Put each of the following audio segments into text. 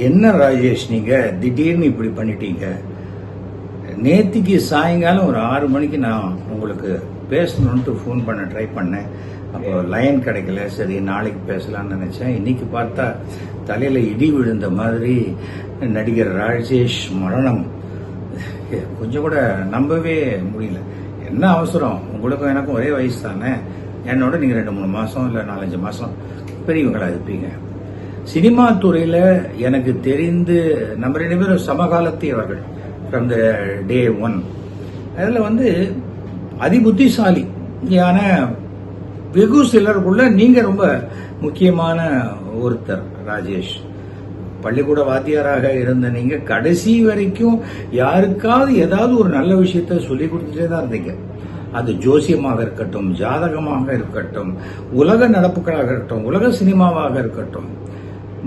என்ன ராஜேஷ், நீங்க திடீர்னு இப்படி பண்ணிட்டீங்க? நேத்திக்கு சாயங்காலம் ஒரு 6 மணிக்கு நான் உங்களுக்கு பேசணும்ட்டு ஃபோன் பண்ண ட்ரை பண்ணேன். அப்போ லைன் கிடைக்கல. சரி, நாளைக்கு பேசலாம்னு நினைச்சேன். இன்னைக்கு பார்த்தா தலையில இடி விழுந்த மாதிரி நடிகர் ராஜேஷ் மரணம். கொஞ்சம் கூட நம்பவே முடியல. என்ன அவசரம்? உங்களுக்கும் எனக்கும் ஒரே வயசு தானே. என்னோட நீங்க 2-3 மாசம் இல்ல 4-5 மாசம் பெரியவங்களா இருப்பீங்க. சினிமா துறையில எனக்கு தெரிந்து நம்ம 2 பேரும் சமகாலத்தியவர்கள் ஃப்ரம் த டே 1. அதுல அதிபுத்திசாலியான வெகு சிலருக்குள்ள நீங்க ரொம்ப முக்கியமான ஒருத்தர் ராஜேஷ். பள்ளிக்கூட வாத்தியாராக இருந்த நீங்க கடைசி வரைக்கும் யாருக்காவது ஏதாவது ஒரு நல்ல விஷயத்த சொல்லி கொடுத்துட்டே தான் இருந்தீங்க. அது ஜோசியமாக இருக்கட்டும், ஜாதகமாக இருக்கட்டும், உலக நடப்புகளாக இருக்கட்டும், உலக சினிமாவாக இருக்கட்டும்.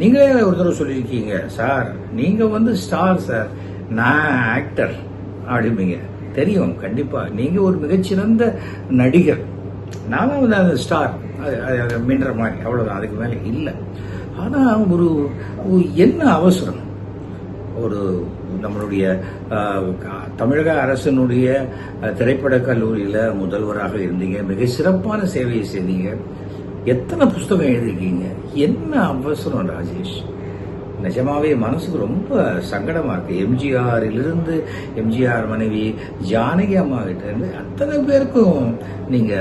நீங்களே ஒரு தடவை சொல்லியிருக்கீங்க, சார் நீங்க ஸ்டார் சார், நான் ஆக்டர் அப்படிம்பீங்க. தெரியும், கண்டிப்பா நீங்க ஒரு மிகச்சிறந்த நடிகர், நான் அந்த ஸ்டார் மின்ற மாதிரி, அவ்வளவுதான், அதுக்கு மேல இல்லை. ஆனா ஒரு என்ன அவசரம்? ஒரு நம்மளுடைய தமிழக அரசினுடைய திரைப்பட கல்லூரியில முதல்வராக இருந்தீங்க, மிக சிறப்பான சேவையை செய்தீங்க, எத்தனை புஸ்தகம் எழுதிருக்கீங்க, என்ன அவசரம் ராஜேஷ்? நிஜமாவே மனசுக்கு ரொம்ப சங்கடமா இருக்கு. எம்ஜிஆரிலிருந்து எம்ஜிஆர் மனைவி ஜானகி அம்மா கிட்ட இருந்து அத்தனை பேருக்கும் நீங்க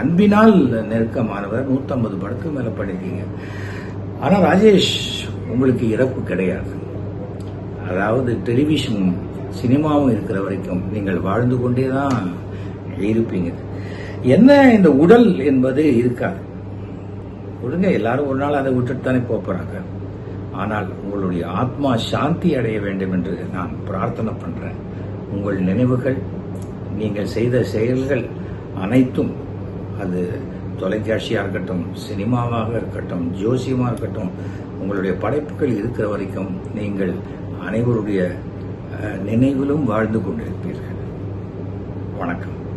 அன்பினால் நெருக்கமானவர். 150 படத்துக்கு மேல பண்ணிருக்கீங்க. ஆனா ராஜேஷ், உங்களுக்கு இறப்பு கிடையாது. அதாவது டெலிவிஷன் சினிமாவும் இருக்கிற வரைக்கும் நீங்கள் வாழ்ந்து கொண்டேதான் இருப்பீங்க. என்ன, இந்த உடல் என்பது இருக்காது. விடுங்க, எல்லாரும் ஒரு நாள் அதை விட்டுட்டு தானே போறாங்க. ஆனால் உங்களுடைய ஆத்மா சாந்தி அடைய வேண்டும் என்று நான் பிரார்த்தனை பண்றேன். உங்கள் நினைவுகள், நீங்கள் செய்த செயல்கள் அனைத்தும், அது தொலைக்காட்சியாக இருக்கட்டும், சினிமாவாக இருக்கட்டும், ஜோசியமாக இருக்கட்டும், உங்களுடைய படைப்புகள் இருக்கிற வரைக்கும் நீங்கள் அனைவருடைய நினைவிலும் வாழ்ந்து கொண்டிருப்பீர்கள். வணக்கம்.